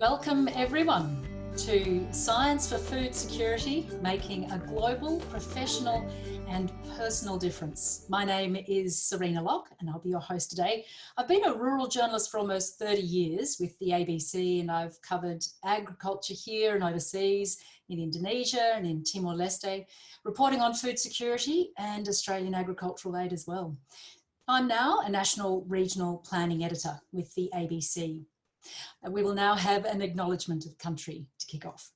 Welcome everyone to Science for Food Security, making a global, professional and personal difference. My name is Serena Locke and I'll be your host today. I've been a rural journalist for almost 30 years with the ABC, and I've covered agriculture here and overseas in Indonesia and in Timor-Leste, reporting on food security and Australian agricultural aid as well. I'm now a National Regional Planning Editor with the ABC. We will now have an acknowledgement of country to kick off.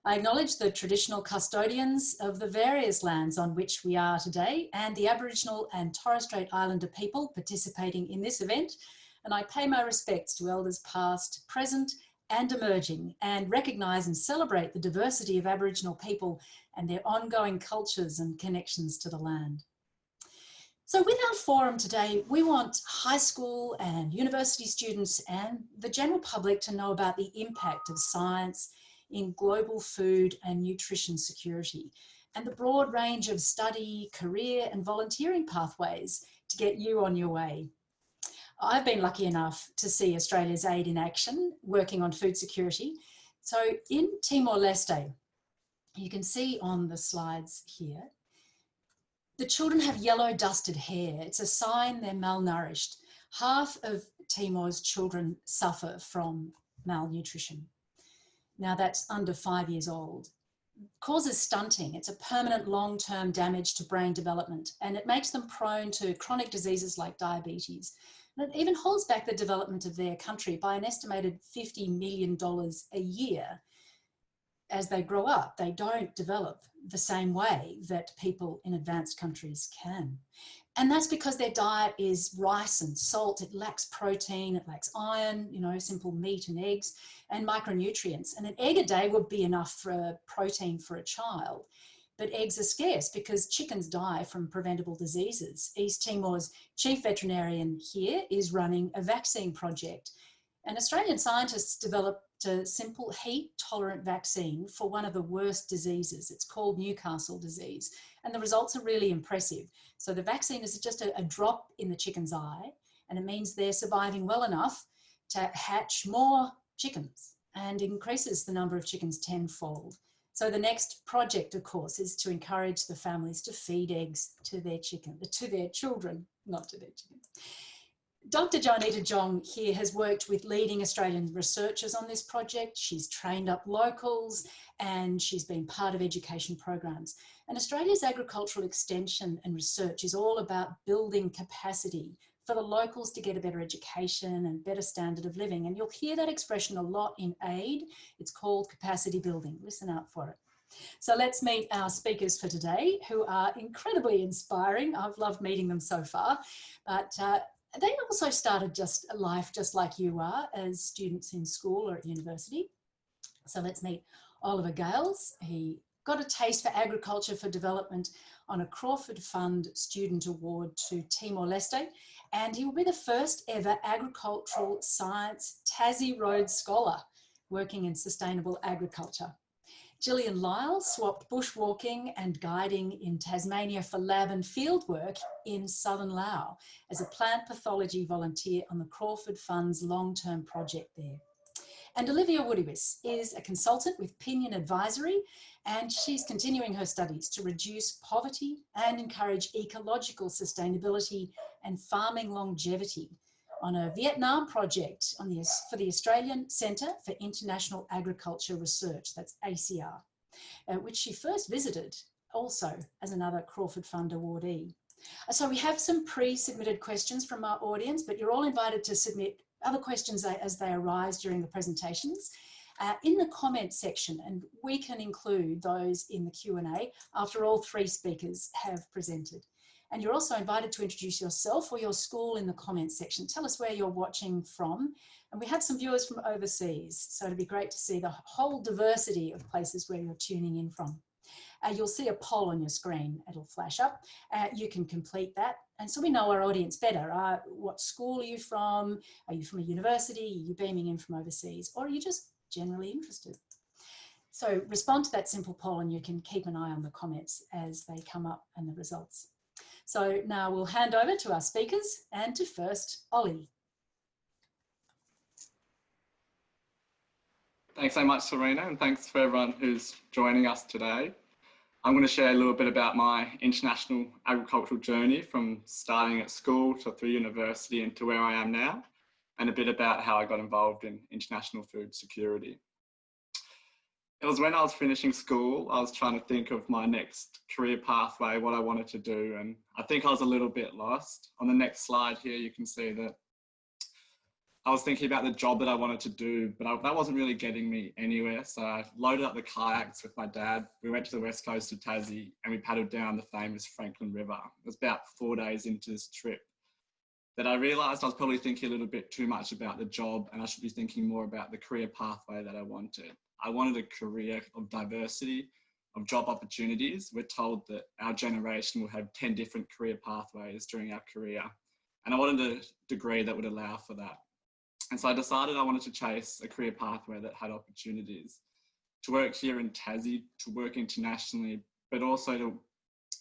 I acknowledge the traditional custodians of the various lands on which we are today and the Aboriginal and Torres Strait Islander people participating in this event, and I pay my respects to elders past, present and emerging, and recognise and celebrate the diversity of Aboriginal people and their ongoing cultures and connections to the land. So with our forum today, we want high school and university students and the general public to know about the impact of science in global food and nutrition security and the broad range of study, career and volunteering pathways to get you on your way. I've been lucky enough to see Australia's aid in action working on food security. So in Timor-Leste, you can see on the slides here, the children have yellow dusted hair. It's a sign they're malnourished. Half of Timor's children suffer from malnutrition. Now that's under 5 years old. Causes stunting. It's a permanent long-term damage to brain development, and it makes them prone to chronic diseases like diabetes. And it even holds back the development of their country by an estimated $50 million a year. As they grow up, they don't develop the same way that people in advanced countries can. And that's because their diet is rice and salt. It lacks protein, it lacks iron, simple meat and eggs, and micronutrients. And an egg a day would be enough for protein for a child. But eggs are scarce because chickens die from preventable diseases. East Timor's chief veterinarian here is running a vaccine project. And Australian scientists developed a simple heat-tolerant vaccine for one of the worst diseases. It's called Newcastle disease, and the results are really impressive. So the vaccine is just a drop in the chicken's eye, and it means they're surviving well enough to hatch more chickens and increases the number of chickens tenfold. So the next project, of course, is to encourage the families to feed eggs to their children, not to their chickens. Dr. Jonita Jong here has worked with leading Australian researchers on this project. She's trained up locals and she's been part of education programs. And Australia's agricultural extension and research is all about building capacity for the locals to get a better education and better standard of living. And you'll hear that expression a lot in aid. It's called capacity building. Listen out for it. So let's meet our speakers for today, who are incredibly inspiring. I've loved meeting them so far, but they also started life just like you are as students in school or at university. So let's meet Oliver Gales. He got a taste for agriculture for development on a Crawford Fund Student Award to Timor-Leste, and he will be the first ever agricultural science Tassie Rhodes Scholar working in sustainable agriculture. Gillian Lyle swapped bushwalking and guiding in Tasmania for lab and field work in southern Laos as a plant pathology volunteer on the Crawford Fund's long-term project there. And Olivia Woodiwis is a consultant with Pinion Advisory, and she's continuing her studies to reduce poverty and encourage ecological sustainability and farming longevity on a Vietnam project for the Australian Centre for International Agriculture Research, that's ACR, which she first visited also as another Crawford Fund awardee. So we have some pre-submitted questions from our audience, but you're all invited to submit other questions as they arise during the presentations in the comments section, and we can include those in the Q&A after all three speakers have presented. And you're also invited to introduce yourself or your school in the comments section. Tell us where you're watching from. And we have some viewers from overseas, so it'd be great to see the whole diversity of places where you're tuning in from. You'll see a poll on your screen. It'll flash up. You can complete that. And so we know our audience better. What school are you from? Are you from a university? Are you beaming in from overseas? Or are you just generally interested? So respond to that simple poll and you can keep an eye on the comments as they come up and the results. So now we'll hand over to our speakers, and to first, Ollie. Thanks so much, Serena, and thanks for everyone who's joining us today. I'm going to share a little bit about my international agricultural journey from starting at school to through university and to where I am now, and a bit about how I got involved in international food security. It was when I was finishing school, I was trying to think of my next career pathway, what I wanted to do, and I think I was a little bit lost. On the next slide here, you can see that I was thinking about the job that I wanted to do, but that wasn't really getting me anywhere. So I loaded up the kayaks with my dad. We went to the west coast of Tassie and we paddled down the famous Franklin River. It was about 4 days into this trip that I realised I was probably thinking a little bit too much about the job and I should be thinking more about the career pathway that I wanted. I wanted a career of diversity, of job opportunities. We're told that our generation will have 10 different career pathways during our career. And I wanted a degree that would allow for that. And so I decided I wanted to chase a career pathway that had opportunities to work here in Tassie, to work internationally, but also to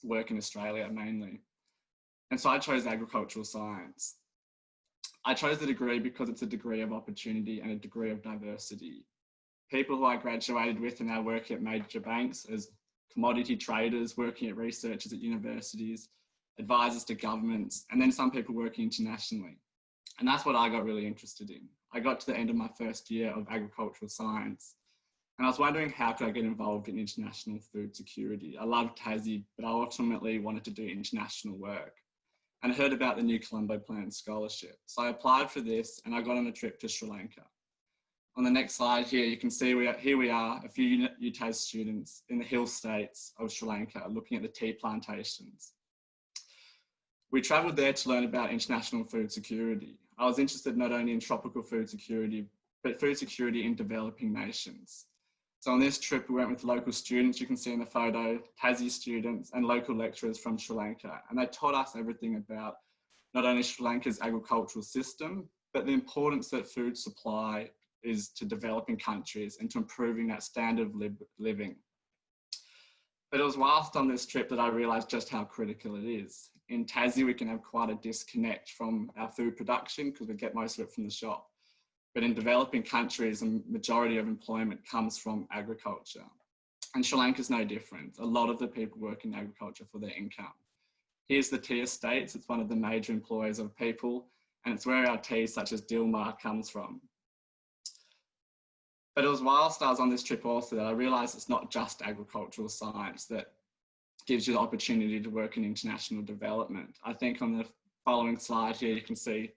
work in Australia mainly. And so I chose agricultural science. I chose the degree because it's a degree of opportunity and a degree of diversity. People who I graduated with are now working at major banks as commodity traders, working at researchers at universities, advisors to governments, and then some people working internationally. And that's what I got really interested in. I got to the end of my first year of agricultural science and I was wondering how could I get involved in international food security. I loved Tassie, but I ultimately wanted to do international work. And I heard about the New Colombo Plan scholarship. So I applied for this and I got on a trip to Sri Lanka. On the next slide here, you can see here we are, a few UTAS students in the hill states of Sri Lanka looking at the tea plantations. We travelled there to learn about international food security. I was interested not only in tropical food security, but food security in developing nations. So on this trip, we went with local students, you can see in the photo, Tassie students and local lecturers from Sri Lanka. And they taught us everything about not only Sri Lanka's agricultural system, but the importance that food supply is to developing countries and to improving that standard of living. But it was whilst on this trip that I realised just how critical it is. In Tassie, we can have quite a disconnect from our food production because we get most of it from the shop. But in developing countries, the majority of employment comes from agriculture. And Sri Lanka is no different. A lot of the people work in agriculture for their income. Here's the tea estates. It's one of the major employers of people, and it's where our tea, such as Dilmar, comes from. But it was whilst I was on this trip also that I realised it's not just agricultural science that gives you the opportunity to work in international development. I think on the following slide here, you can see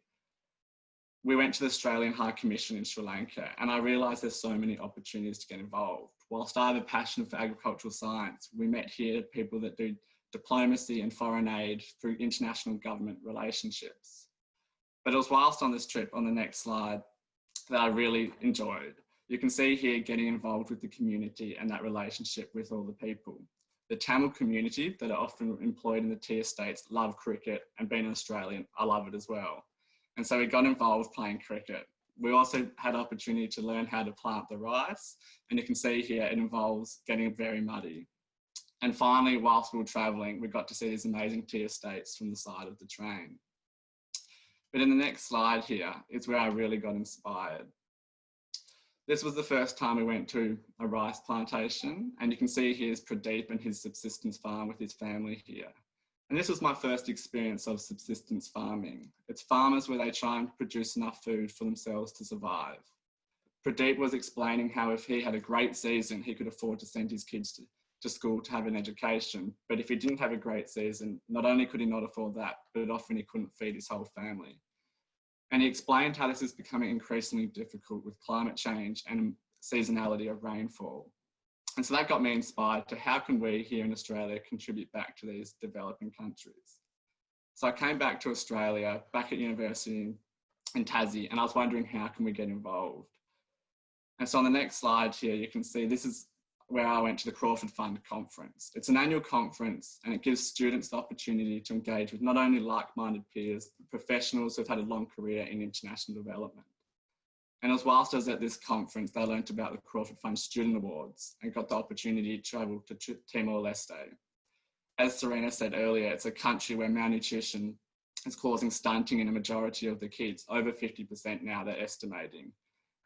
we went to the Australian High Commission in Sri Lanka, and I realised there's so many opportunities to get involved. Whilst I have a passion for agricultural science, we met here people that do diplomacy and foreign aid through international government relationships. But it was whilst on this trip, on the next slide, that I really enjoyed. You can see here getting involved with the community and that relationship with all the people. The Tamil community that are often employed in the tea estates love cricket, and being an Australian, I love it as well. And so we got involved playing cricket. We also had opportunity to learn how to plant the rice, and you can see here it involves getting very muddy. And finally, whilst we were travelling, we got to see these amazing tea estates from the side of the train. But in the next slide here is where I really got inspired. This was the first time we went to a rice plantation, and you can see here's Pradeep and his subsistence farm with his family here. And this was my first experience of subsistence farming. It's farmers where they try and produce enough food for themselves to survive. Pradeep was explaining how if he had a great season, he could afford to send his kids to school to have an education. But if he didn't have a great season, not only could he not afford that, but often he couldn't feed his whole family. And he explained how this is becoming increasingly difficult with climate change and seasonality of rainfall. And so that got me inspired to how can we here in Australia contribute back to these developing countries. So I came back to Australia, back at university in Tassie, and I was wondering how can we get involved. And so on the next slide here, you can see this is where I went to the Crawford Fund conference. It's an annual conference and it gives students the opportunity to engage with not only like-minded peers, but professionals who've had a long career in international development. And it was whilst I was at this conference that I learned about the Crawford Fund Student Awards and got the opportunity to travel to Timor-Leste. As Serena said earlier, it's a country where malnutrition is causing stunting in a majority of the kids, over 50% now they're estimating.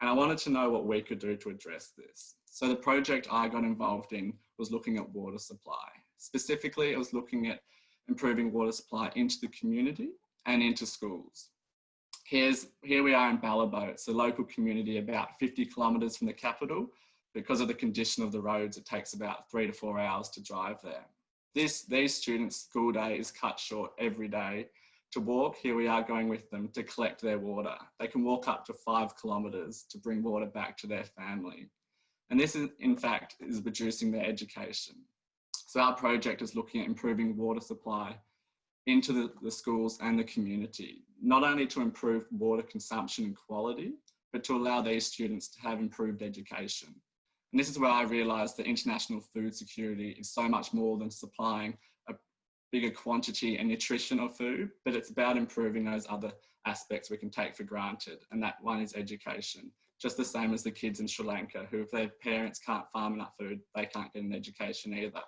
And I wanted to know what we could do to address this. So the project I got involved in was looking at water supply. Specifically, it was looking at improving water supply into the community and into schools. Here we are in Ballabo. It's a local community about 50 kilometres from the capital. Because of the condition of the roads, it takes about 3 to 4 hours to drive there. These students' school day is cut short every day. To walk, here we are going with them to collect their water. They can walk up to 5 kilometres to bring water back to their family. And this is, in fact, is reducing their education. So our project is looking at improving water supply into the schools and the community, not only to improve water consumption and quality, but to allow these students to have improved education. And this is where I realised that international food security is so much more than supplying a bigger quantity and nutrition of food, but it's about improving those other aspects we can take for granted. And that one is education. Just the same as the kids in Sri Lanka, who if their parents can't farm enough food, they can't get an education either.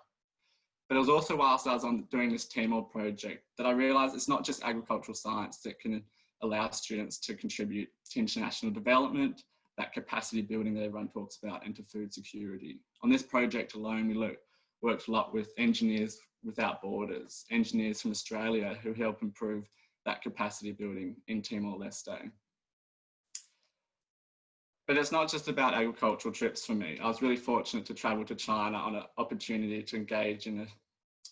But it was also whilst I was doing this Timor project that I realised it's not just agricultural science that can allow students to contribute to international development, that capacity building that everyone talks about, and to food security. On this project alone, we worked a lot with Engineers Without Borders, engineers from Australia who help improve that capacity building in Timor-Leste. But it's not just about agricultural trips for me. I was really fortunate to travel to China on an opportunity to engage in a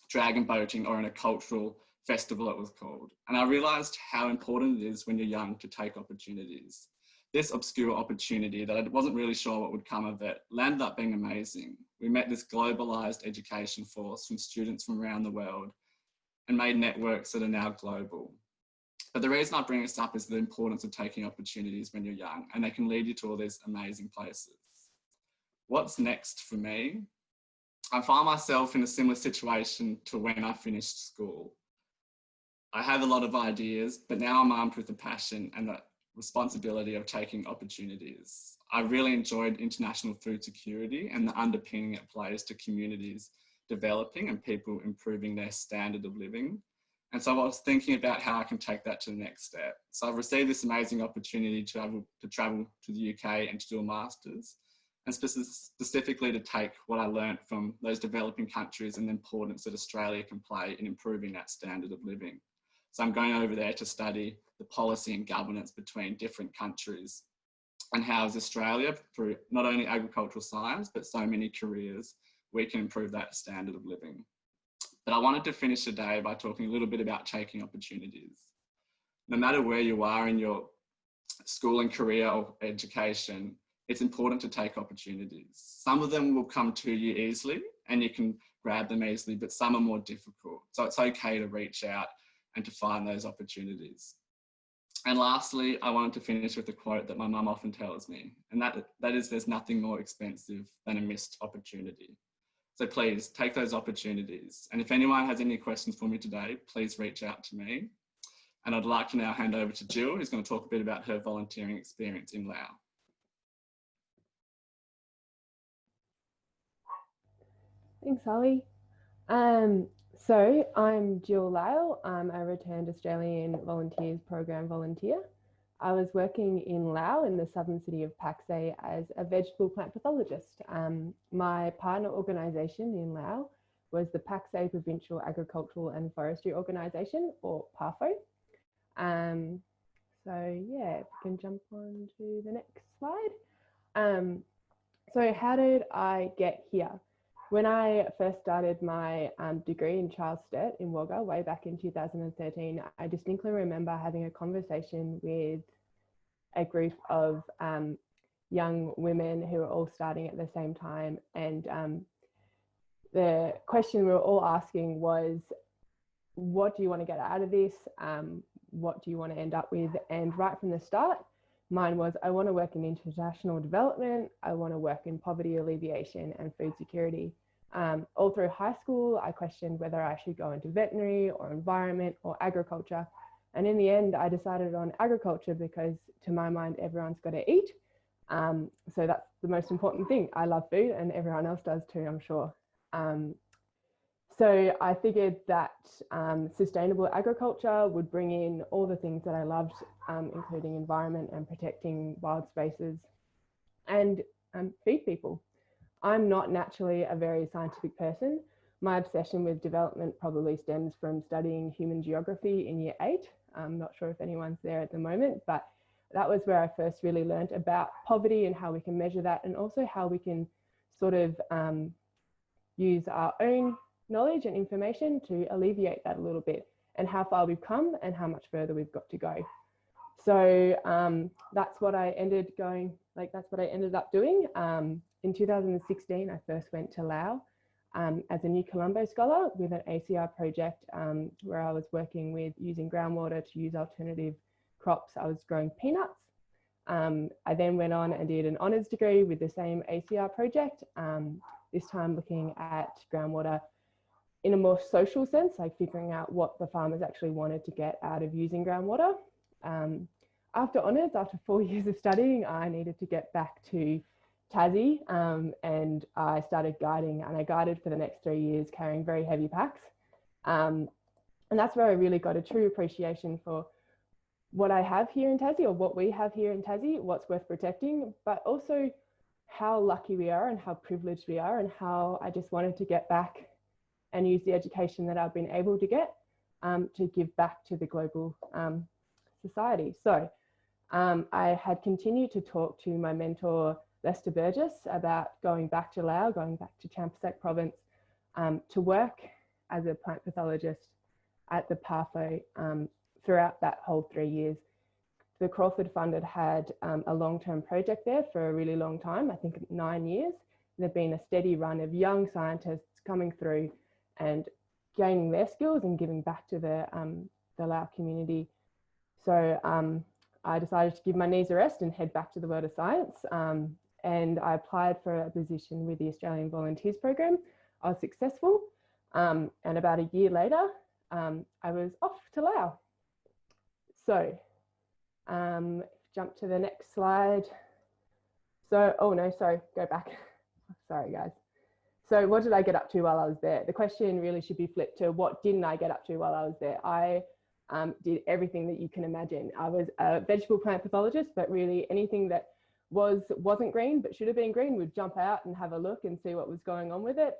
dragon boating, or in a cultural festival it was called. And I realised how important it is when you're young to take opportunities. This obscure opportunity that I wasn't really sure what would come of it landed up being amazing. We met this globalised education force from students from around the world and made networks that are now global. But the reason I bring this up is the importance of taking opportunities when you're young, and they can lead you to all these amazing places. What's next for me? I find myself in a similar situation to when I finished school. I have a lot of ideas, but now I'm armed with the passion and the responsibility of taking opportunities. I really enjoyed international food security and the underpinning it plays to communities developing and people improving their standard of living. And so I was thinking about how I can take that to the next step. So I've received this amazing opportunity to travel to the UK and to do a master's, and specifically to take what I learned from those developing countries and the importance that Australia can play in improving that standard of living. So I'm going over there to study the policy and governance between different countries, and how as Australia, through not only agricultural science, but so many careers, we can improve that standard of living. But I wanted to finish today by talking a little bit about taking opportunities. No matter where you are in your school and career or education, it's important to take opportunities. Some of them will come to you easily and you can grab them easily, but some are more difficult. So it's okay to reach out and to find those opportunities. And lastly, I wanted to finish with a quote that my mum often tells me, and that is, there's nothing more expensive than a missed opportunity. So please take those opportunities. And if anyone has any questions for me today, please reach out to me. And I'd like to now hand over to Jill, who's going to talk a bit about her volunteering experience in Laos. Thanks, Ali. So I'm Jill Lyle. I'm a returned Australian Volunteers Program volunteer. I was working in Laos in the southern city of Paksay as a vegetable plant pathologist. My partner organisation in Laos was the Paksay Provincial Agricultural and Forestry Organisation, or PAFO. So yeah, if we can jump on to the next slide. So how did I get here? When I first started my degree in Child Sturt in Wagga way back in 2013, I distinctly remember having a conversation with a group of young women who were all starting at the same time. And the question we were all asking was, what do you want to get out of this? What do you want to end up with? And right from the start, mine was, I want to work in international development. I want to work in poverty alleviation and food security. All through high school, I questioned whether I should go into veterinary or environment or agriculture. And in the end, I decided on agriculture because to my mind, everyone's got to eat. So that's the most important thing. I love food and everyone else does too, I'm sure. So I figured that sustainable agriculture would bring in all the things that I loved, including environment and protecting wild spaces. and feed people. I'm not naturally a very scientific person. My obsession with development probably stems from studying human geography in year 8. I'm not sure if anyone's there at the moment, but that was where I first really learned about poverty and how we can measure that, and also how we can sort of use our own knowledge and information to alleviate that a little bit, and how far we've come and how much further we've got to go. So that's what I ended up doing. In 2016, I first went to Laos as a New Colombo scholar with an ACR project where I was working with using groundwater to use alternative crops. I was growing peanuts. I then went on and did an honours degree with the same ACR project, this time looking at groundwater in a more social sense, like figuring out what the farmers actually wanted to get out of using groundwater. After honours, after 4 years of studying, I needed to get back to Tassie, and I started guiding, and I guided for the next 3 years, carrying very heavy packs. And that's where I really got a true appreciation for what I have here in Tassie, or what we have here in Tassie, what's worth protecting, but also how lucky we are and how privileged we are, and how I just wanted to get back and use the education that I've been able to get to give back to the global society. So I had continued to talk to my mentor, Lester Burgess, about going back to Laos, going back to Champasak province to work as a plant pathologist at the PAFO throughout that whole 3 years. The Crawford Fund had a long-term project there for a really long time, I think 9 years. There'd been a steady run of young scientists coming through and gaining their skills and giving back to the Lao community. So I decided to give my knees a rest and head back to the world of science. And I applied for a position with the Australian Volunteers Program. I was successful. And about a year later, I was off to Laos. So jump to the next slide. So, oh no, sorry, go back. Sorry, guys. So what did I get up to while I was there? The question really should be flipped to what didn't I get up to while I was there? I did everything that you can imagine. I was a vegetable plant pathologist, but really anything that wasn't green but should have been green would jump out and have a look and see what was going on with it.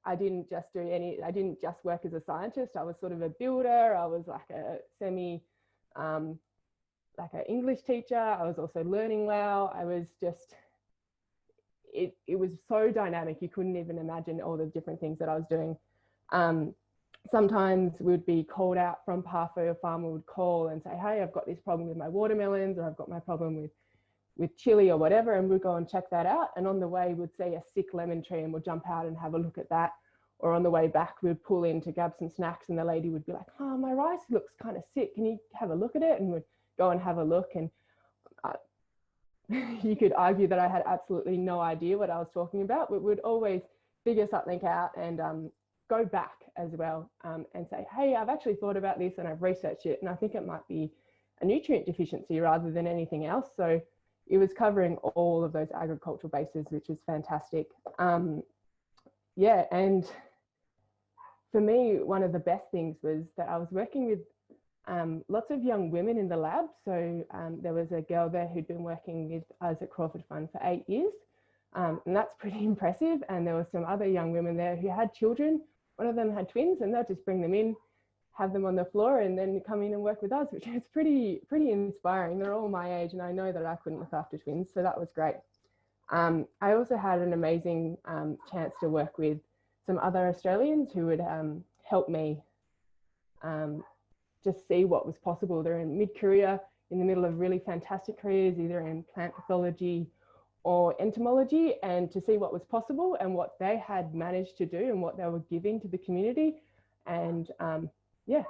I didn't just work as a scientist. I was sort of a builder. I was like a like an English teacher. I was also learning Lao. I was just, it was so dynamic. You couldn't even imagine all the different things that I was doing. Sometimes we'd be called out from PAFO, a farmer would call and say, hey, I've got this problem with my watermelons, or I've got my problem with chili or whatever, and we'd go and check that out. And on the way, we'd see a sick lemon tree and we'd jump out and have a look at that. Or on the way back, we'd pull in to grab some snacks and the lady would be like, oh, my rice looks kind of sick. Can you have a look at it? And we'd go and have a look. And you could argue that I had absolutely no idea what I was talking about, but we'd always figure something out and go back as well and say, hey, I've actually thought about this and I've researched it, and I think it might be a nutrient deficiency rather than anything else. So it was covering all of those agricultural bases, which was fantastic. Yeah, and for me, one of the best things was that I was working with lots of young women in the lab. So there was a girl there who'd been working with us at Crawford Fund for 8 years. And that's pretty impressive. And there were some other young women there who had children. One of them had twins, and they'll just bring them in, have them on the floor, and then come in and work with us, which is pretty inspiring. They're all my age, and I know that I couldn't look after twins, so that was great. I also had an amazing chance to work with some other Australians who would help me just see what was possible. They're in mid-career, in the middle of really fantastic careers, either in plant pathology or entomology, and to see what was possible and what they had managed to do and what they were giving to the community. And yeah,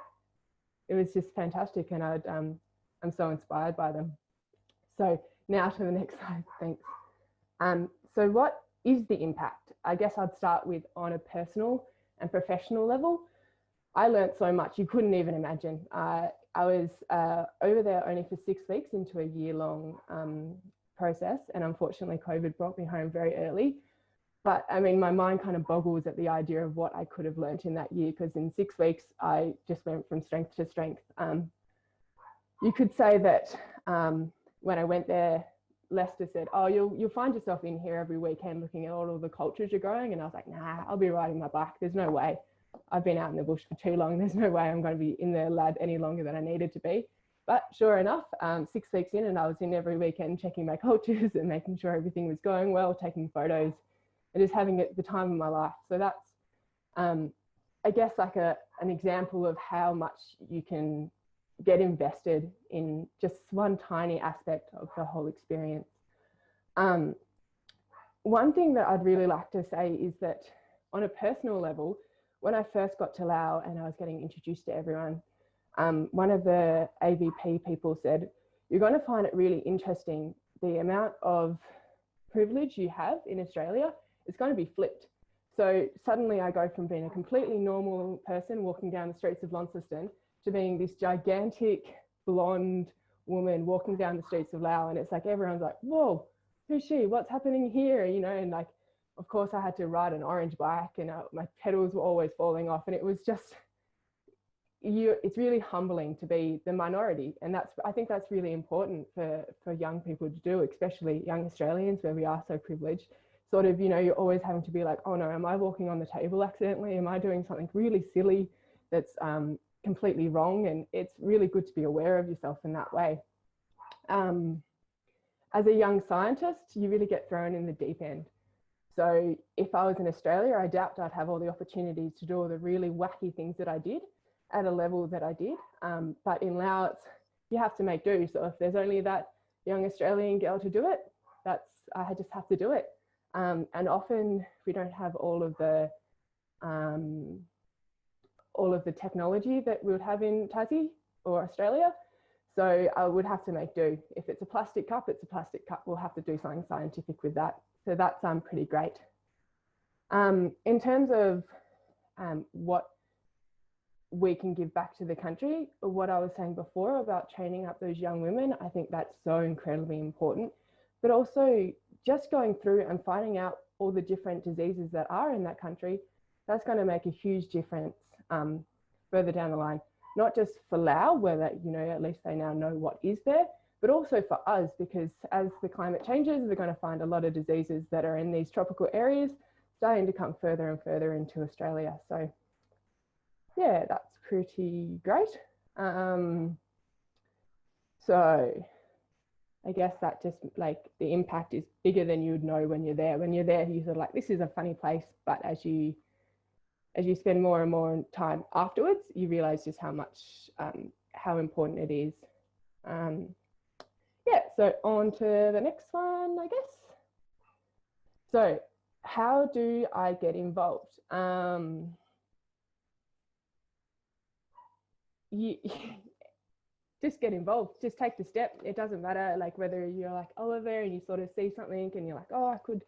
it was just fantastic, and I'm so inspired by them. So now to the next slide, thanks. So what is the impact? I guess I'd start with on a personal and professional level. I learned so much you couldn't even imagine. I was over there only for 6 weeks into a year-long process, and unfortunately COVID brought me home very early. But I mean, my mind kind of boggles at the idea of what I could have learnt in that year, because in 6 weeks I just went from strength to strength. You could say that when I went there, Lester said, oh, you'll find yourself in here every weekend looking at all of the cultures you're growing. And I was like, nah, I'll be riding my bike. There's no way. I've been out in the bush for too long. There's no way I'm going to be in the lab any longer than I needed to be. But sure enough, 6 weeks in, and I was in every weekend checking my cultures and making sure everything was going well, taking photos, and just having the time of my life. So that's, I guess, like an example of how much you can get invested in just one tiny aspect of the whole experience. One thing that I'd really like to say is that on a personal level, when I first got to Laos and I was getting introduced to everyone, one of the AVP people said, you're going to find it really interesting, the amount of privilege you have in Australia, it's going to be flipped. So suddenly I go from being a completely normal person walking down the streets of Launceston to being this gigantic blonde woman walking down the streets of Laos. And it's like, everyone's like, whoa, who's she? What's happening here? You know, and like, of course I had to ride an orange bike and my pedals were always falling off. And it was just, it's really humbling to be the minority. And I think that's really important for young people to do, especially young Australians where we are so privileged. Sort of, you know, you're always having to be like, oh no, am I walking on the table accidentally? Am I doing something really silly that's completely wrong? And it's really good to be aware of yourself in that way. As a young scientist, you really get thrown in the deep end. So if I was in Australia, I doubt I'd have all the opportunities to do all the really wacky things that I did at a level that I did. But in Laos, you have to make do. So if there's only that young Australian girl to do it, I just have to do it. And often we don't have all of the technology that we would have in Tassie or Australia. So I would have to make do. If it's a plastic cup, it's a plastic cup. We'll have to do something scientific with that. So that's pretty great. In terms of what we can give back to the country, what I was saying before about training up those young women, I think that's so incredibly important. But also just going through and finding out all the different diseases that are in that country, that's going to make a huge difference further down the line. Not just for Laos, where that, you know, at least they now know what is there, but also for us, because as the climate changes, we're going to find a lot of diseases that are in these tropical areas starting to come further and further into Australia. So yeah, that's pretty great. So I guess that just like the impact is bigger than you would know when you're there. When you're there, you're sort of like, this is a funny place, but as you spend more and more time afterwards, you realize just how much, how important it is. Yeah, so on to the next one, I guess. So how do I get involved? You just get involved, just take the step. It doesn't matter like whether you're like Oliver and you sort of see something and you're like, oh, I could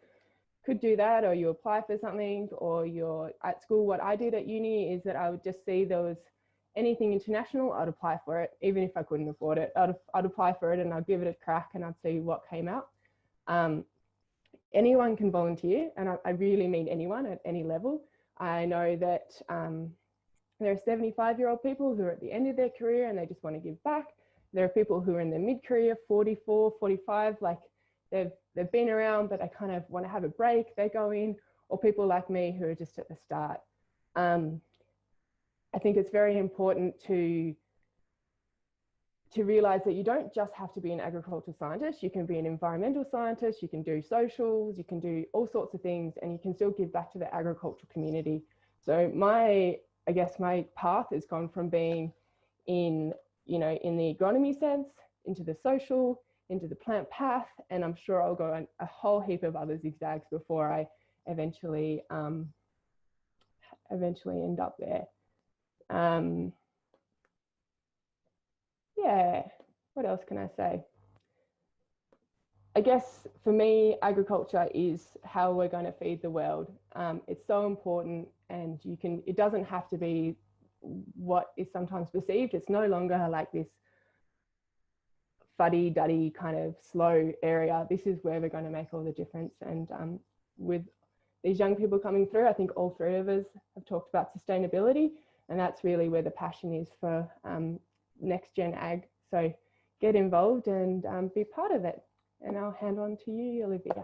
do that, or you apply for something, or you're at school. What I did at uni is that I would just see there was anything international, I'd apply for it, even if I couldn't afford it. I'd apply for it and I'd give it a crack and I'd see what came out. Anyone can volunteer, and I really mean anyone at any level. I know that there are 75-year-old people who are at the end of their career and they just want to give back. There are people who are in their mid-career, 44, 45, like they've been around, but they kind of want to have a break, they go in, or people like me who are just at the start. I think it's very important to realize that you don't just have to be an agricultural scientist. You can be an environmental scientist, you can do socials, you can do all sorts of things, and you can still give back to the agricultural community. So I guess my path has gone from being in the agronomy sense, into the social, into the plant path, and I'm sure I'll go on a whole heap of other zigzags before I eventually end up there. Yeah, what else can I say? I guess for me, agriculture is how we're going to feed the world. It's so important, and it doesn't have to be what is sometimes perceived. It's no longer like this fuddy-duddy kind of slow area. This is where we're going to make all the difference. And with these young people coming through, I think all three of us have talked about sustainability, and that's really where the passion is for next gen ag. So get involved and be part of it. And I'll hand on to you, Olivia.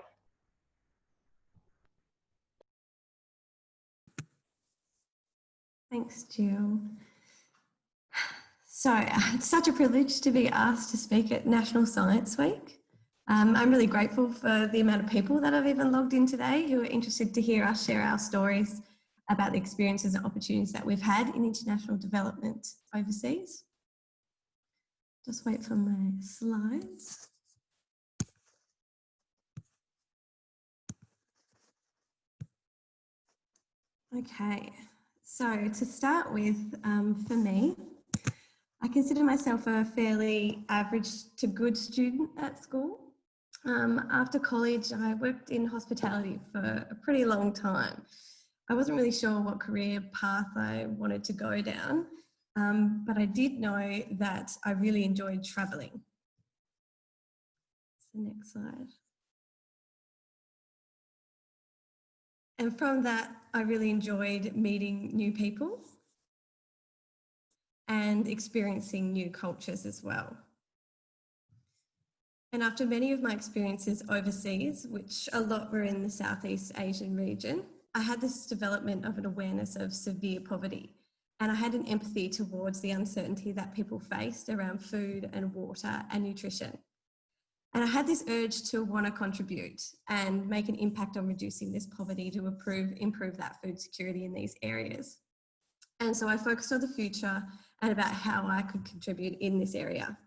Thanks, Jill. So it's such a privilege to be asked to speak at National Science Week. I'm really grateful for the amount of people that have even logged in today who are interested to hear us share our stories about the experiences and opportunities that we've had in international development overseas. Just wait for my slides. Okay, so to start with, for me, I consider myself a fairly average to good student at school. After college, I worked in hospitality for a pretty long time. I wasn't really sure what career path I wanted to go down, but I did know that I really enjoyed traveling. The next slide. And from that, I really enjoyed meeting new people and experiencing new cultures as well. And after many of my experiences overseas, which a lot were in the Southeast Asian region, I had this development of an awareness of severe poverty. And I had an empathy towards the uncertainty that people faced around food and water and nutrition. And I had this urge to want to contribute and make an impact on reducing this poverty to improve that food security in these areas. And so I focused on the future and about how I could contribute in this area.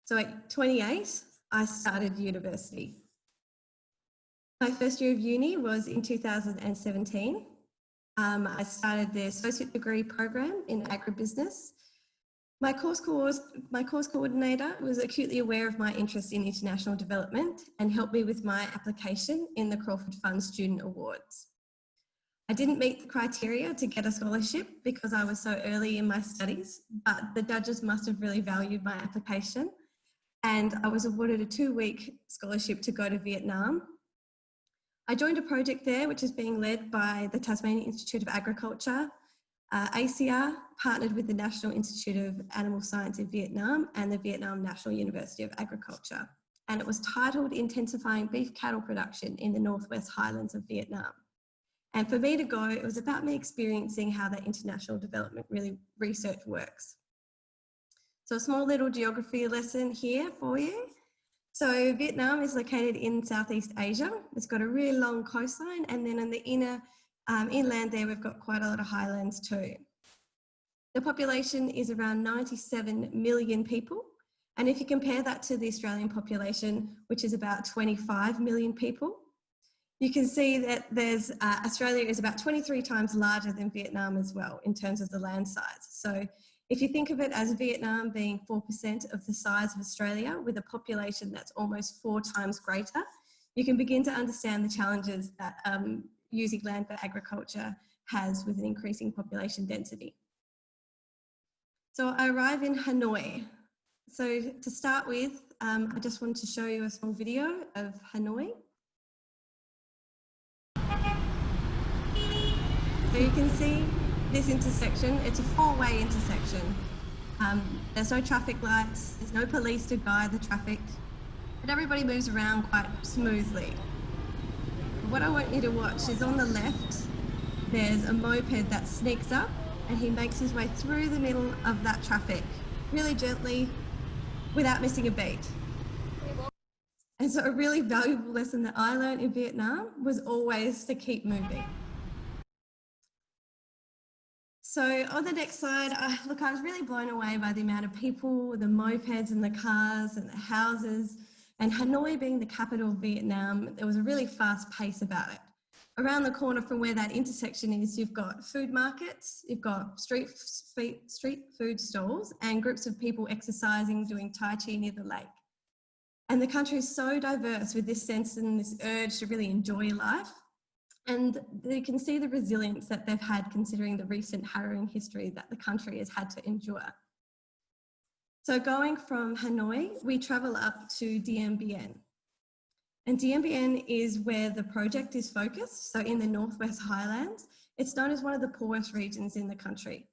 So at 28, I started university. My first year of uni was in 2017. I started the associate degree program in agribusiness. My course coordinator was acutely aware of my interest in international development and helped me with my application in the Crawford Fund Student Awards. I didn't meet the criteria to get a scholarship because I was so early in my studies, but the judges must have really valued my application, and I was awarded a 2-week scholarship to go to Vietnam. I joined a project there which is being led by the Tasmania Institute of Agriculture. ACR partnered with the National Institute of Animal Science in Vietnam and the Vietnam National University of Agriculture. And it was titled Intensifying Beef Cattle Production in the Northwest Highlands of Vietnam. And for me to go, it was about me experiencing how that international development research works. So a small little geography lesson here for you. So Vietnam is located in Southeast Asia. It's got a really long coastline, and then in the inland there, we've got quite a lot of highlands too. The population is around 97 million people. And if you compare that to the Australian population, which is about 25 million people, you can see that Australia is about 23 times larger than Vietnam as well in terms of the land size. So if you think of it as Vietnam being 4% of the size of Australia with a population that's almost 4 times greater, you can begin to understand the challenges that using land for agriculture has with an increasing population density. So I arrive in Hanoi. So to start with, I just wanted to show you a small video of Hanoi. So you can see this intersection, it's a 4-way intersection. There's no traffic lights, there's no police to guide the traffic, but everybody moves around quite smoothly. What I want you to watch is on the left, there's a moped that sneaks up and he makes his way through the middle of that traffic, really gently, without missing a beat. And so a really valuable lesson that I learned in Vietnam was always to keep moving. So on the next slide, I was really blown away by the amount of people, the mopeds and the cars and the houses, and Hanoi being the capital of Vietnam, there was a really fast pace about it. Around the corner from where that intersection is, you've got food markets, you've got street food stalls and groups of people exercising, doing Tai Chi near the lake. And the country is so diverse with this sense and this urge to really enjoy life. And you can see the resilience that they've had considering the recent harrowing history that the country has had to endure. So going from Hanoi, we travel up to Dien Bien. And Dien Bien is where the project is focused. So in the Northwest Highlands, it's known as one of the poorest regions in the country.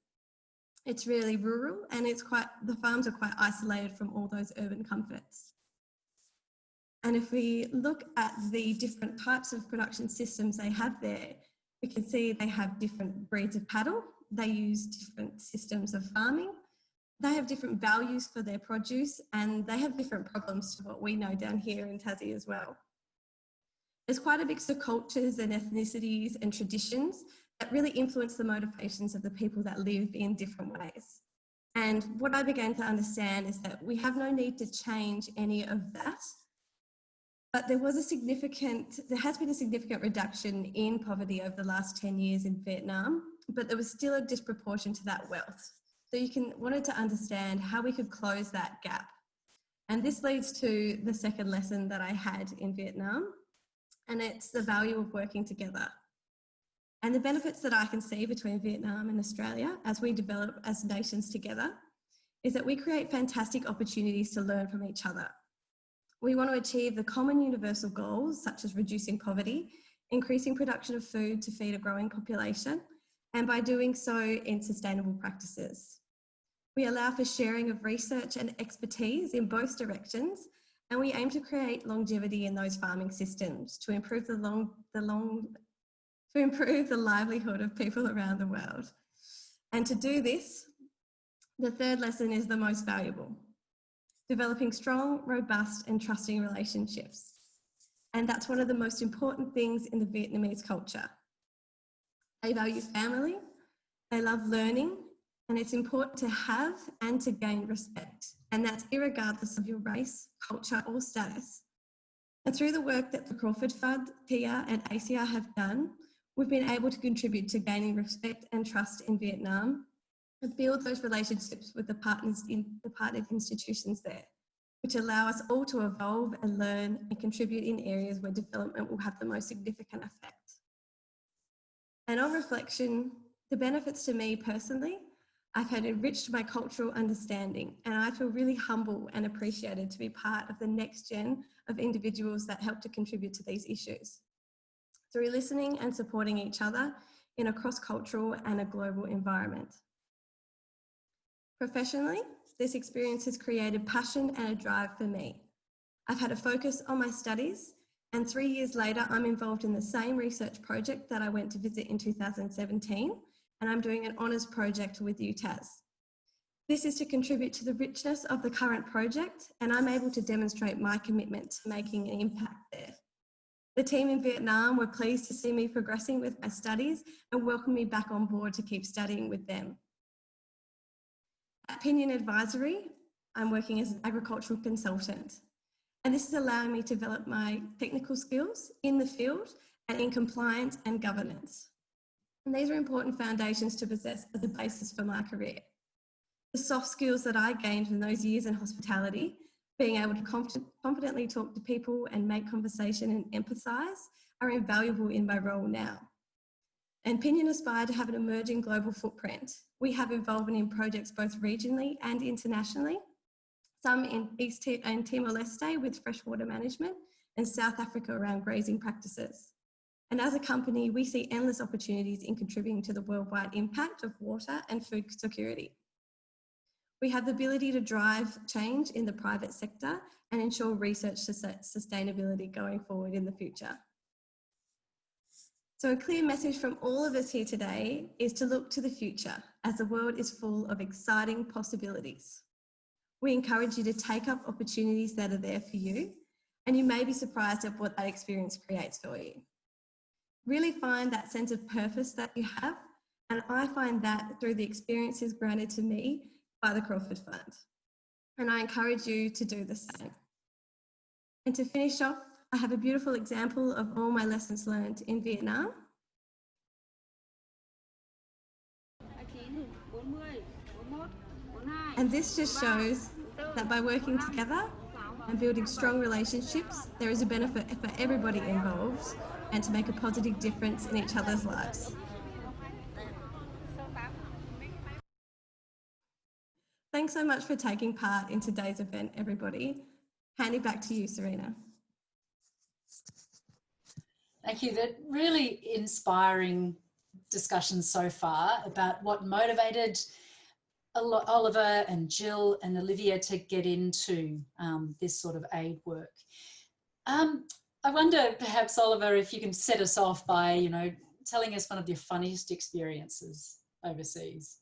It's really rural and the farms are quite isolated from all those urban comforts. And if we look at the different types of production systems they have there, we can see they have different breeds of cattle, they use different systems of farming, they have different values for their produce, and they have different problems to what we know down here in Tassie as well. There's quite a mix of cultures and ethnicities and traditions that really influence the motivations of the people that live in different ways. And what I began to understand is that we have no need to change any of that. But there has been a significant reduction in poverty over the last 10 years in Vietnam, but there was still a disproportion to that wealth. So wanted to understand how we could close that gap. And this leads to the second lesson that I had in Vietnam, and it's the value of working together. And the benefits that I can see between Vietnam and Australia as we develop as nations together is that we create fantastic opportunities to learn from each other. We want to achieve the common universal goals, such as reducing poverty, increasing production of food to feed a growing population, and by doing so in sustainable practices. We allow for sharing of research and expertise in both directions, and we aim to create longevity in those farming systems to improve the livelihood of people around the world. And to do this, the third lesson is the most valuable: developing strong, robust and trusting relationships. And that's one of the most important things in the Vietnamese culture. They value family, they love learning, and it's important to have and to gain respect. And that's irregardless of your race, culture or status. And through the work that the Crawford Fund, PIA and ACR have done, we've been able to contribute to gaining respect and trust in Vietnam and build those relationships with the partnered institutions there, which allow us all to evolve and learn and contribute in areas where development will have the most significant effect. And on reflection, the benefits to me personally, I've had enriched my cultural understanding, and I feel really humble and appreciated to be part of the next gen of individuals that help to contribute to these issues through listening and supporting each other in a cross-cultural and a global environment. Professionally, this experience has created passion and a drive for me. I've had a focus on my studies, and 3 years later, I'm involved in the same research project that I went to visit in 2017, and I'm doing an honours project with UTAS. This is to contribute to the richness of the current project, and I'm able to demonstrate my commitment to making an impact there. The team in Vietnam were pleased to see me progressing with my studies and welcome me back on board to keep studying with them. At Pinion Advisory, I'm working as an agricultural consultant, and this is allowing me to develop my technical skills in the field and in compliance and governance. And these are important foundations to possess as a basis for my career. The soft skills that I gained from those years in hospitality, being able to confidently talk to people and make conversation and empathise, are invaluable in my role now. And Pinion aspire to have an emerging global footprint. We have involvement in projects both regionally and internationally, some in East and Timor-Leste with freshwater management, and South Africa around grazing practices. And as a company, we see endless opportunities in contributing to the worldwide impact of water and food security. We have the ability to drive change in the private sector and ensure research sustainability going forward in the future. So a clear message from all of us here today is to look to the future as the world is full of exciting possibilities. We encourage you to take up opportunities that are there for you, and you may be surprised at what that experience creates for you. Really find that sense of purpose that you have, and I find that through the experiences granted to me by the Crawford Fund. And I encourage you to do the same. And to finish off, I have a beautiful example of all my lessons learned in Vietnam. And this just shows that by working together and building strong relationships, there is a benefit for everybody involved and to make a positive difference in each other's lives. Thanks so much for taking part in today's event, everybody. Handing back to you, Serena. Thank you. That really inspiring discussion so far about what motivated Oliver and Jill and Olivia to get into this sort of aid work. I wonder, perhaps, Oliver, if you can set us off by, telling us one of your funniest experiences overseas.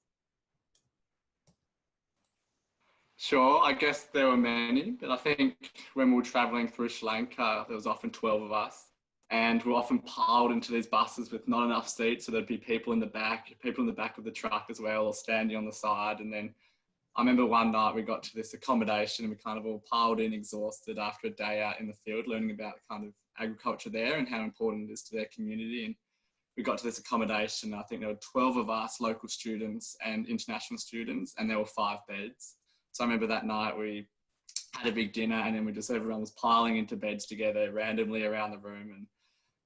Sure, I guess there were many, but I think when we were travelling through Sri Lanka, there was often 12 of us, and we were often piled into these buses with not enough seats, so there'd be people in the back of the truck as well, or standing on the side. And then I remember one night we got to this accommodation and we kind of all piled in exhausted after a day out in the field, learning about kind of agriculture there and how important it is to their community. And we got to this accommodation. I think there were 12 of us, local students and international students, and there were 5 beds. So I remember that night we had a big dinner, and then everyone was piling into beds together randomly around the room. And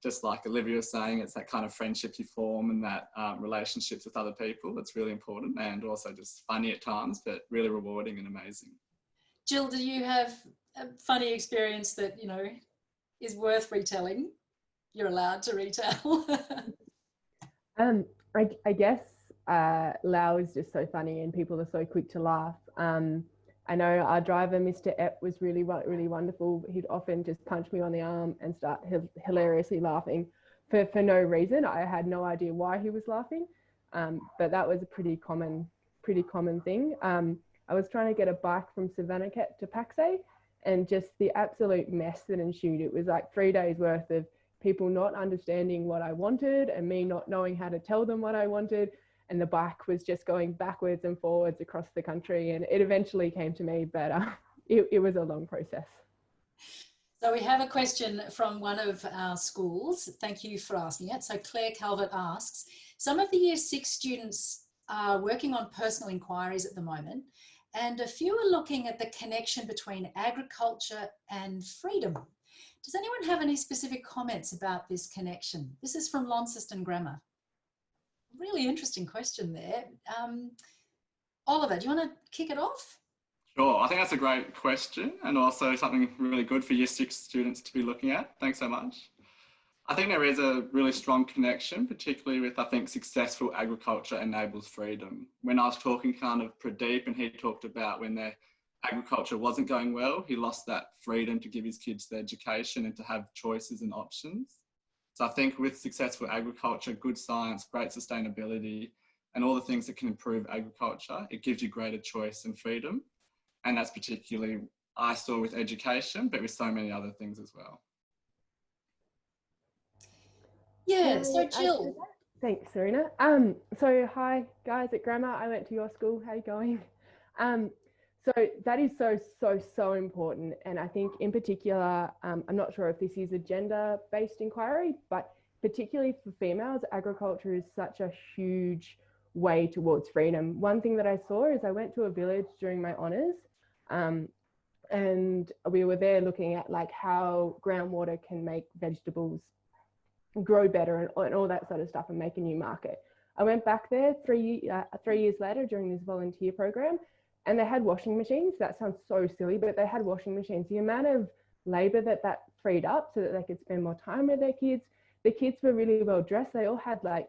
just like Olivia was saying, it's that kind of friendship you form and that relationships with other people that's really important, and also just funny at times, but really rewarding and amazing. Jill, do you have a funny experience that, is worth retelling? You're allowed to retell. I guess Laos is just so funny and people are so quick to laugh. I know our driver, Mr. Epp, was really wonderful. He'd often just punch me on the arm and start hilariously laughing for no reason. I had no idea why he was laughing, but that was a pretty common thing. I was trying to get a bike from Savannakhet to Paksay, and just the absolute mess that ensued. It was like 3 days worth of people not understanding what I wanted and me not knowing how to tell them what I wanted. And the bike was just going backwards and forwards across the country. And it eventually came to me, but it was a long process. So we have a question from one of our schools. Thank you for asking it. So Claire Calvert asks, some of the Year 6 students are working on personal inquiries at the moment, and a few are looking at the connection between agriculture and freedom. Does anyone have any specific comments about this connection? This is from Launceston Grammar. Really interesting question there. Oliver, do you want to kick it off? Sure, I think that's a great question, and also something really good for Year 6 students to be looking at. Thanks so much. I think there is a really strong connection, particularly with, I think, successful agriculture enables freedom. When I was talking kind of Pradeep, and he talked about when their agriculture wasn't going well, he lost that freedom to give his kids the education and to have choices and options. So I think with successful agriculture, good science, great sustainability, and all the things that can improve agriculture, it gives you greater choice and freedom. And that's particularly, I saw with education, but with so many other things as well. Yeah, so Jill. Thanks, Serena. So hi guys at Grammar, I went to your school, how are you going? So that is so important. And I think in particular, I'm not sure if this is a gender-based inquiry, but particularly for females, agriculture is such a huge way towards freedom. One thing that I saw is I went to a village during my honours, and we were there looking at like how groundwater can make vegetables grow better and all that sort of stuff and make a new market. I went back there 3 years later during this volunteer program, and they had washing machines. That sounds so silly, but they had washing machines. The amount of labour that freed up so that they could spend more time with their kids. The kids were really well dressed. They all had like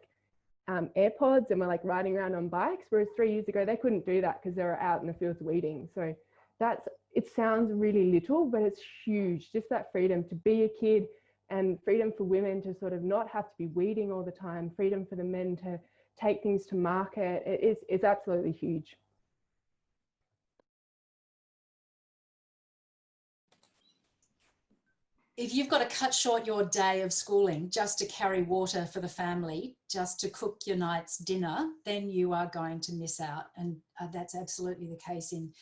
AirPods and were like riding around on bikes, whereas 3 years ago they couldn't do that because they were out in the fields weeding. So it sounds really little, but it's huge. Just that freedom to be a kid, and freedom for women to sort of not have to be weeding all the time, freedom for the men to take things to market. It's absolutely huge. If you've got to cut short your day of schooling just to carry water for the family, just to cook your night's dinner, then you are going to miss out. And that's absolutely the case in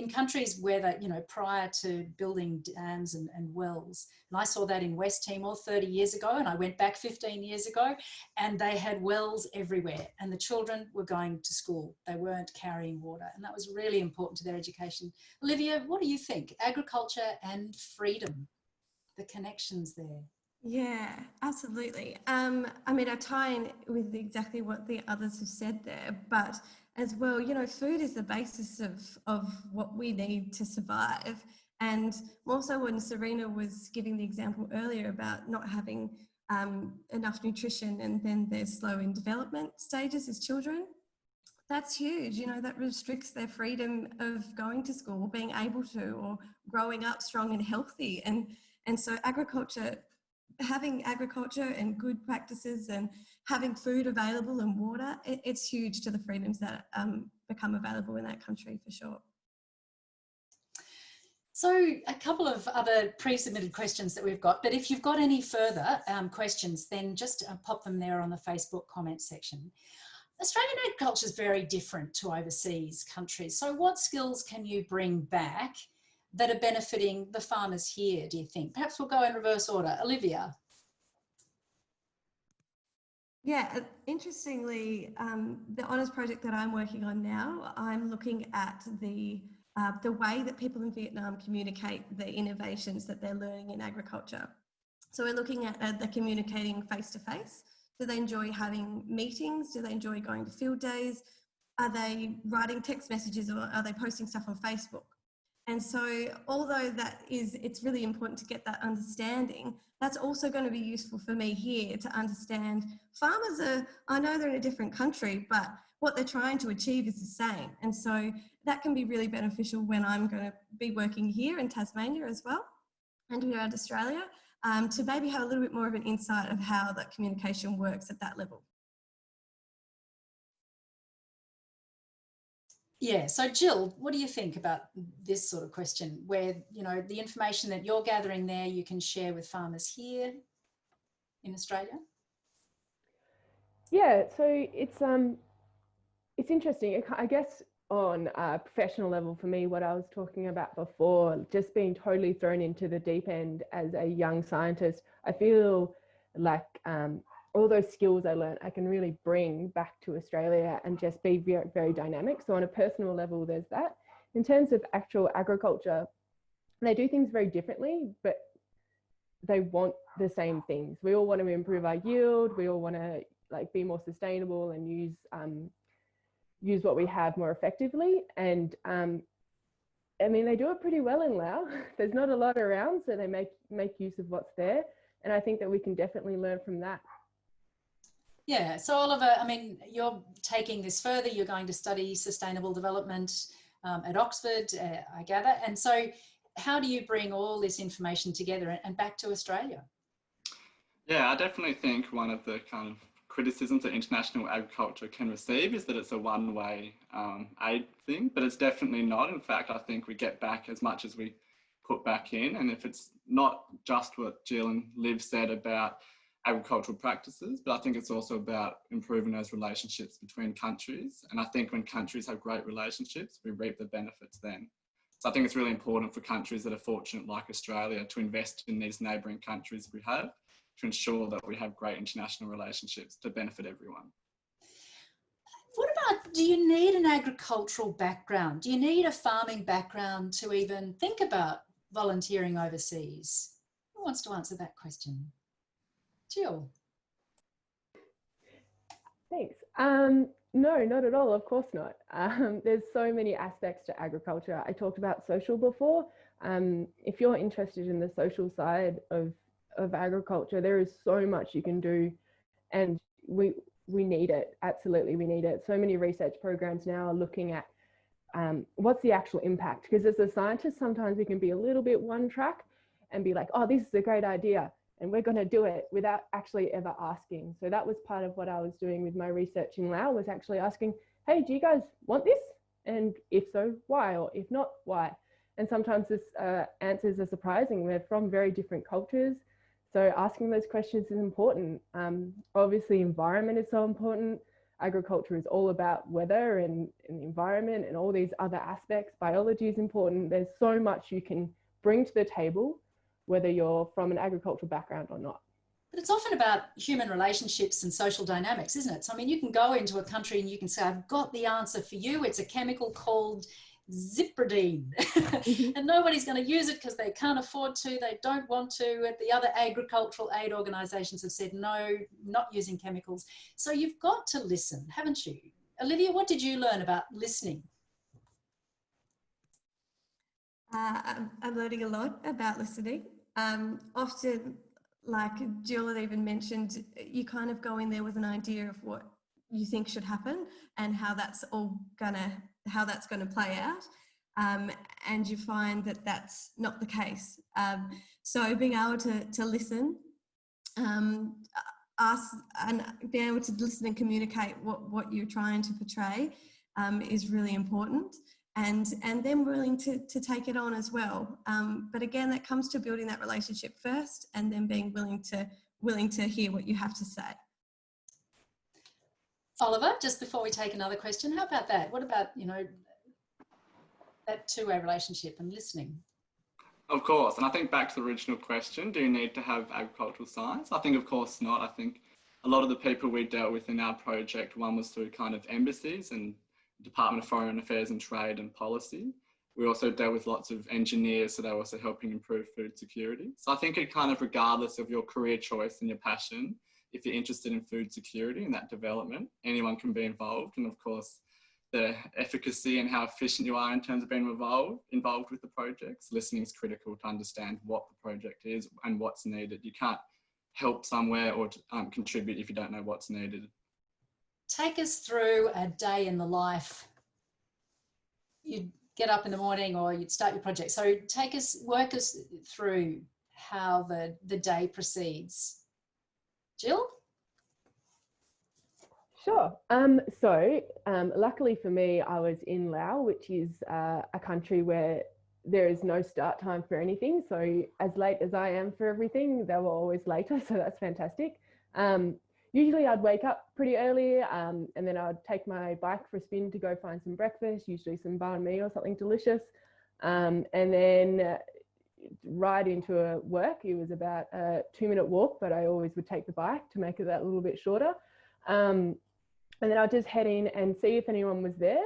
countries where that, prior to building dams and wells. And I saw that in West Timor 30 years ago, and I went back 15 years ago, and they had wells everywhere, and the children were going to school. They weren't carrying water, and that was really important to their education. Olivia, what do you think? Agriculture and freedom, the connections there. Yeah, absolutely. I tie in with exactly what the others have said there, but as well, food is the basis of what we need to survive. And also when Serena was giving the example earlier about not having enough nutrition, and then they're slow in development stages as children, that's huge. That restricts their freedom of going to school, being able to, or growing up strong and healthy. And And so having agriculture and good practices and having food available and water, it's huge to the freedoms that become available in that country for sure. So a couple of other pre-submitted questions that we've got, but if you've got any further questions, then just pop them there on the Facebook comment section. Australian agriculture is very different to overseas countries. So what skills can you bring back that are benefiting the farmers here, do you think? Perhaps we'll go in reverse order. Olivia. Yeah, interestingly, the honours project that I'm working on now, I'm looking at the way that people in Vietnam communicate the innovations that they're learning in agriculture. So we're looking at the communicating face-to-face. Do they enjoy having meetings? Do they enjoy going to field days? Are they writing text messages, or are they posting stuff on Facebook? And so although it's really important to get that understanding, that's also going to be useful for me here to understand farmers I know they're in a different country, but what they're trying to achieve is the same. And so that can be really beneficial when I'm going to be working here in Tasmania as well and around Australia, to maybe have a little bit more of an insight of how that communication works at that level. Yeah, so Jill, what do you think about this sort of question where, you know, the information that you're gathering there you can share with farmers here in Australia? Yeah, so it's interesting. I guess on a professional level for me, what I was talking about before, just being totally thrown into the deep end as a young scientist, I feel like all those skills I learned, I can really bring back to Australia and just be very, very dynamic. So on a personal level, there's that. In terms of actual agriculture, they do things very differently, but they want the same things. We all want to improve our yield. We all want to be more sustainable and use what we have more effectively. And I mean, they do it pretty well in Laos. There's not a lot around, so they make use of what's there. And I think that we can definitely learn from that. Yeah, so Oliver, I mean, you're taking this further, you're going to study sustainable development at Oxford, I gather. And so how do you bring all this information together and back to Australia? Yeah, I definitely think one of the kind of criticisms that international agriculture can receive is that it's a one-way aid thing, but it's definitely not. In fact, I think we get back as much as we put back in. And if it's not just what Jill and Liv said about agricultural practices, but I think it's also about improving those relationships between countries. And I think when countries have great relationships, we reap the benefits then. So I think it's really important for countries that are fortunate like Australia to invest in these neighbouring countries we have to ensure that we have great international relationships to benefit everyone. What about, do you need an agricultural background? Do you need a farming background to even think about volunteering overseas? Who wants to answer that question? Jill. Thanks. No, not at all. Of course not. There's so many aspects to agriculture. I talked about social before. If you're interested in the social side of agriculture, there is so much you can do, and we need it. Absolutely, we need it. So many research programs now are looking at what's the actual impact, because as a scientist, sometimes we can be a little bit one track and be like, oh, this is a great idea, and we're going to do it without actually ever asking. So that was part of what I was doing with my research in Laos, was actually asking, hey, do you guys want this? And if so, why? Or if not, why? And sometimes this answers are surprising. We're from very different cultures. So asking those questions is important. Obviously, environment is so important. Agriculture is all about weather and the environment and all these other aspects. Biology is important. There's so much you can bring to the table, whether you're from an agricultural background or not. But it's often about human relationships and social dynamics, isn't it? So, I mean, you can go into a country and you can say, I've got the answer for you. It's a chemical called Zipridine. And nobody's going to use it because they can't afford to, they don't want to. The other agricultural aid organisations have said, no, not using chemicals. So you've got to listen, haven't you? Olivia, what did you learn about listening? I'm learning a lot about listening. Often, like Jill had even mentioned, you kind of go in there with an idea of what you think should happen and how that's gonna play out. and you find that that's not the case. So being able to listen, ask, and being able to listen and communicate what you're trying to portray is really important, and then willing to take it on as well. But again, that comes to building that relationship first, and then being willing to hear what you have to say. Oliver, just before we take another question, how about that? What about, you know, that two-way relationship and listening? Of course, and I think back to the original question, do you need to have agricultural science? I think of course not. I think a lot of the people we dealt with in our project, one was through kind of embassies and Department of Foreign Affairs and Trade and Policy. We also dealt with lots of engineers, so they were also helping improve food security. So I think it kind of, regardless of your career choice and your passion, if you're interested in food security and that development, anyone can be involved. And of course, the efficacy and how efficient you are in terms of being involved with the projects. Listening is critical to understand what the project is and what's needed. You can't help somewhere or contribute if you don't know what's needed. Take us through a day in the life. You'd get up in the morning or you'd start your project. So work us through how the day proceeds. Jill? Sure. Luckily for me, I was in Laos, which is a country where there is no start time for anything. So as late as I am for everything, they were always later. So that's fantastic. Usually I'd wake up pretty early and then I'd take my bike for a spin to go find some breakfast, usually some banh mi or something delicious. And then ride into work. It was about a 2-minute walk, but I always would take the bike to make it that little bit shorter. And then I'd just head in and see if anyone was there.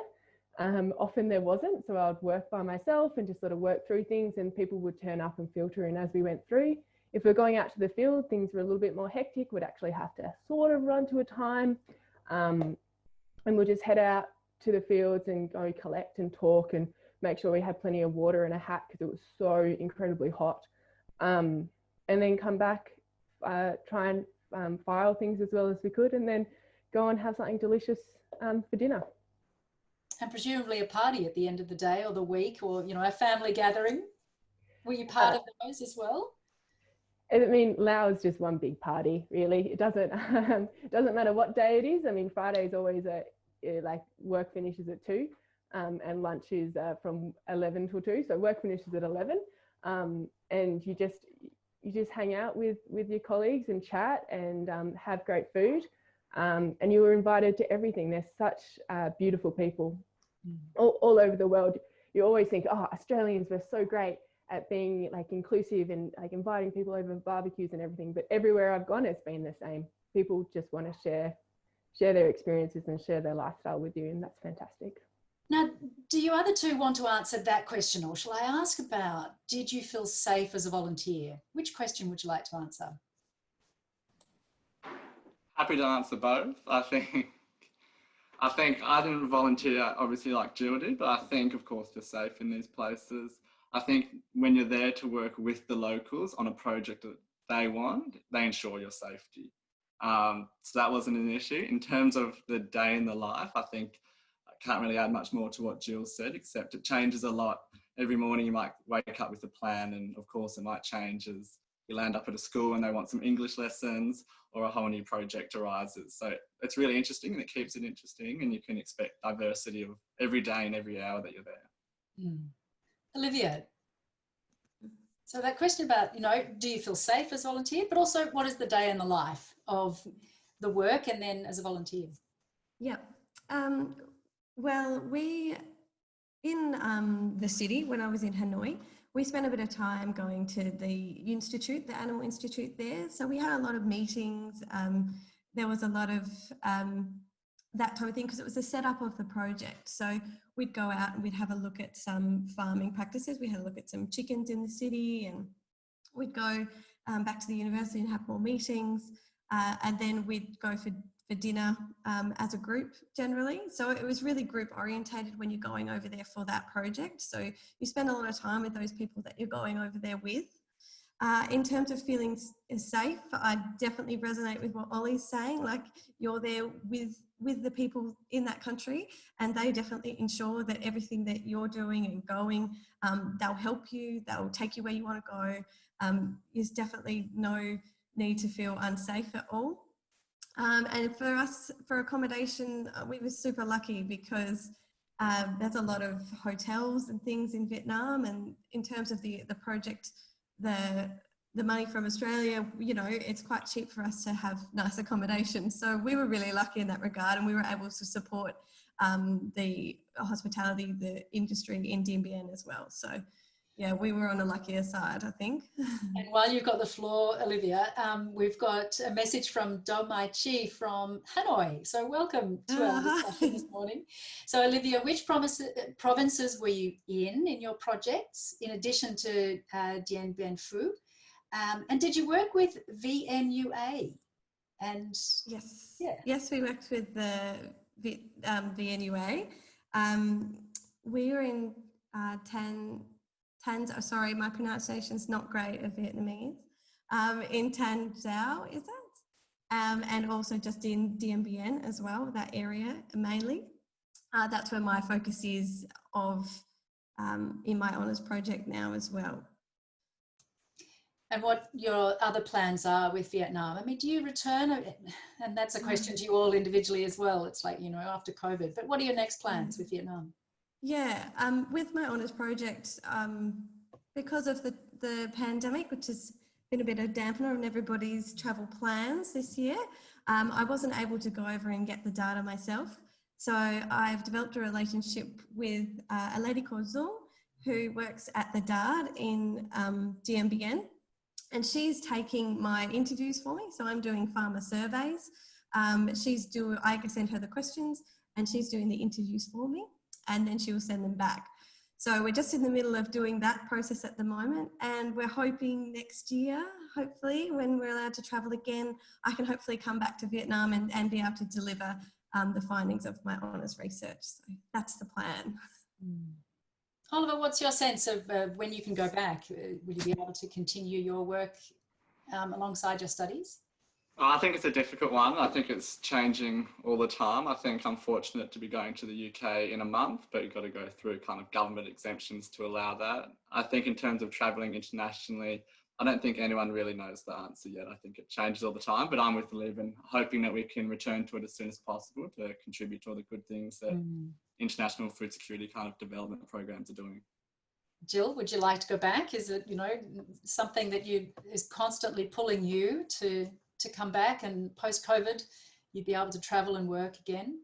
Often there wasn't, so I'd work by myself and just sort of work through things, and people would turn up and filter in as we went through. If we're going out to the field, things were a little bit more hectic. We'd actually have to sort of run to a time, and we'll just head out to the fields and go collect and talk and make sure we had plenty of water and a hat because it was so incredibly hot. And then come back, try and file things as well as we could, and then go and have something delicious for dinner. And presumably a party at the end of the day or the week, or, you know, a family gathering. Were you part of those as well? I mean, Laos is just one big party, really. It doesn't matter what day it is. I mean, Friday is always like work finishes at 2, and lunch is from 11 till 2. So work finishes at 11, and you just hang out with your colleagues and chat and have great food. And you were invited to everything. There's such beautiful people all over the world. You always think, oh, Australians were so great at being like inclusive and like inviting people over barbecues and everything. But everywhere I've gone, it's been the same. People just want to share their experiences and share their lifestyle with you, and that's fantastic. Now, do you other two want to answer that question, or shall I ask about, did you feel safe as a volunteer? Which question would you like to answer? Happy to answer both. I think I didn't volunteer, obviously, like Jill did, but I think, of course, you're safe in these places. I think when you're there to work with the locals on a project that they want, they ensure your safety. So that wasn't an issue. In terms of the day in the life, I think I can't really add much more to what Jill said, except it changes a lot. Every morning you might wake up with a plan, and of course it might change as you land up at a school and they want some English lessons or a whole new project arises. So it's really interesting, and it keeps it interesting, and you can expect diversity of every day and every hour that you're there. Olivia, so that question about, you know, do you feel safe as a volunteer, but also what is the day in the life of the work and then as a volunteer? Yeah. Well, in the city, when I was in Hanoi, we spent a bit of time going to the institute, the Animal Institute there. So we had a lot of meetings. There was a lot of that type of thing because it was the setup of the project. So we'd go out and we'd have a look at some farming practices. We had a look at some chickens in the city, and we'd go back to the university and have more meetings. And then we'd go for dinner as a group generally. So it was really group orientated when you're going over there for that project. So you spend a lot of time with those people that you're going over there with. In terms of feeling safe, I definitely resonate with what Ollie's saying. Like, you're there with the people in that country, and they definitely ensure that everything that you're doing and going, they'll help you, they'll take you where you want to go. There's definitely no need to feel unsafe at all. And for us, for accommodation, we were super lucky because there's a lot of hotels and things in Vietnam, and in terms of the project, the money from Australia, you know, it's quite cheap for us to have nice accommodation. So we were really lucky in that regard, and we were able to support the hospitality, the industry in Dien Bien as well. So yeah, we were on a luckier side, I think. And while you've got the floor, Olivia, we've got a message from Do Mai Chi from Hanoi. So welcome to our discussion this morning. So Olivia, which provinces were you in your projects, in addition to Dien Bien Phu? And did you work with VNUA? And yes, yeah. Yes, we worked with the VNUA. We were in sorry, my pronunciation's not great of Vietnamese. In Tan Dao, is it? And also just in Dien Bien as well, that area mainly. That's where my focus is in my honours project now as well. And what your other plans are with Vietnam? I mean, do you return? And that's a question to you all individually as well. It's like, you know, after COVID, but what are your next plans with Vietnam? Yeah, with my honours project, because of the pandemic, which has been a bit of a dampener on everybody's travel plans this year, I wasn't able to go over and get the data myself. So I've developed a relationship with a lady called Zul, who works at the DARD in Dien Bien, and she's taking my interviews for me. So I'm doing farmer surveys. I send her the questions, and she's doing the interviews for me, and then she will send them back. So we're just in the middle of doing that process at the moment, and we're hoping next year, hopefully, when we're allowed to travel again, I can hopefully come back to Vietnam and be able to deliver the findings of my honours research. So that's the plan. Oliver, what's your sense of when you can go back? Will you be able to continue your work alongside your studies? I think it's a difficult one. I think it's changing all the time. I think I'm fortunate to be going to the UK in a month, but you've got to go through kind of government exemptions to allow that. I think in terms of travelling internationally, I don't think anyone really knows the answer yet. I think it changes all the time, but I'm with Liv and hoping that we can return to it as soon as possible to contribute to all the good things that international food security kind of development programs are doing. Jill, would you like to go back? Is it, you know, something that is constantly pulling you to come back, and post-COVID you'd be able to travel and work again?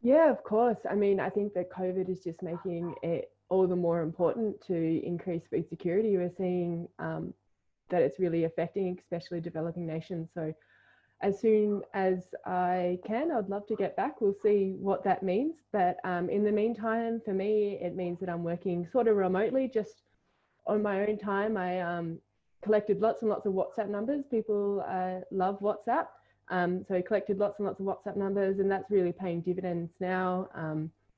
Yeah, of course. I mean, I think that COVID is just making it all the more important to increase food security. We're seeing that it's really affecting, especially developing nations. So as soon as I can, I'd love to get back. We'll see what that means. But in the meantime, for me, it means that I'm working sort of remotely, just on my own time. I collected lots and lots of WhatsApp numbers. People love WhatsApp. So I collected lots and lots of WhatsApp numbers, and that's really paying dividends now.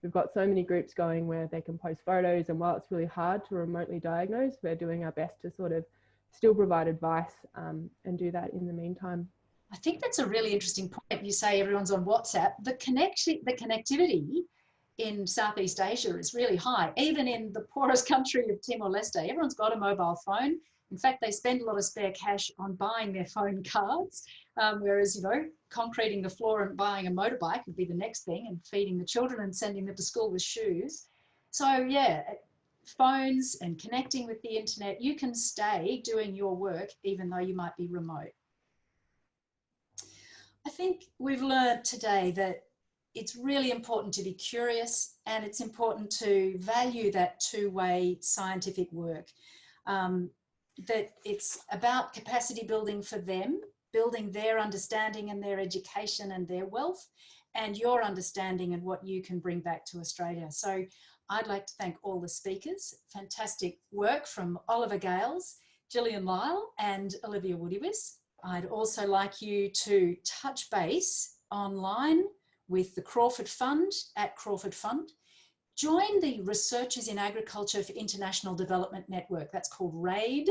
We've got so many groups going where they can post photos, and while it's really hard to remotely diagnose, we're doing our best to sort of still provide advice and do that in the meantime. I think that's a really interesting point. You say everyone's on WhatsApp. The connectivity in Southeast Asia is really high. Even in the poorest country of Timor-Leste, everyone's got a mobile phone. In fact, they spend a lot of spare cash on buying their phone cards, whereas, you know, concreting the floor and buying a motorbike would be the next thing, and feeding the children and sending them to school with shoes. So yeah, phones and connecting with the internet, you can stay doing your work even though you might be remote. I think we've learned today that it's really important to be curious, and it's important to value that two-way scientific work. That it's about capacity building for them, building their understanding and their education and their wealth, and your understanding and what you can bring back to Australia. So I'd like to thank all the speakers. Fantastic work from Oliver Gales, Gillian Lyle and Olivia Woodywis. I'd also like you to touch base online with the Crawford Fund at Crawford Fund. Join the Researchers in Agriculture for International Development Network. That's called RAID.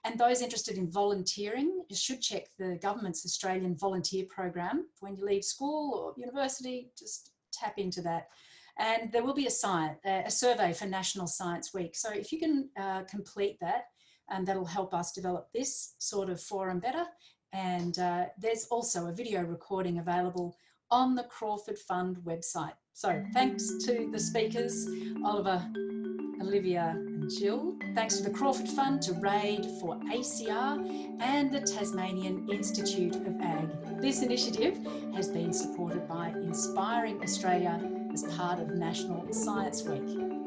And those interested in volunteering should check the government's Australian volunteer program. When you leave school or university, just tap into that. And there will be a survey for National Science Week. So if you can complete that, that'll help us develop this sort of forum better. And there's also a video recording available on the Crawford Fund website. So thanks to the speakers, Oliver, Olivia and Jill. Thanks to the Crawford Fund, to RAID, for ACR and the Tasmanian Institute of Ag. This initiative has been supported by Inspiring Australia as part of National Science Week.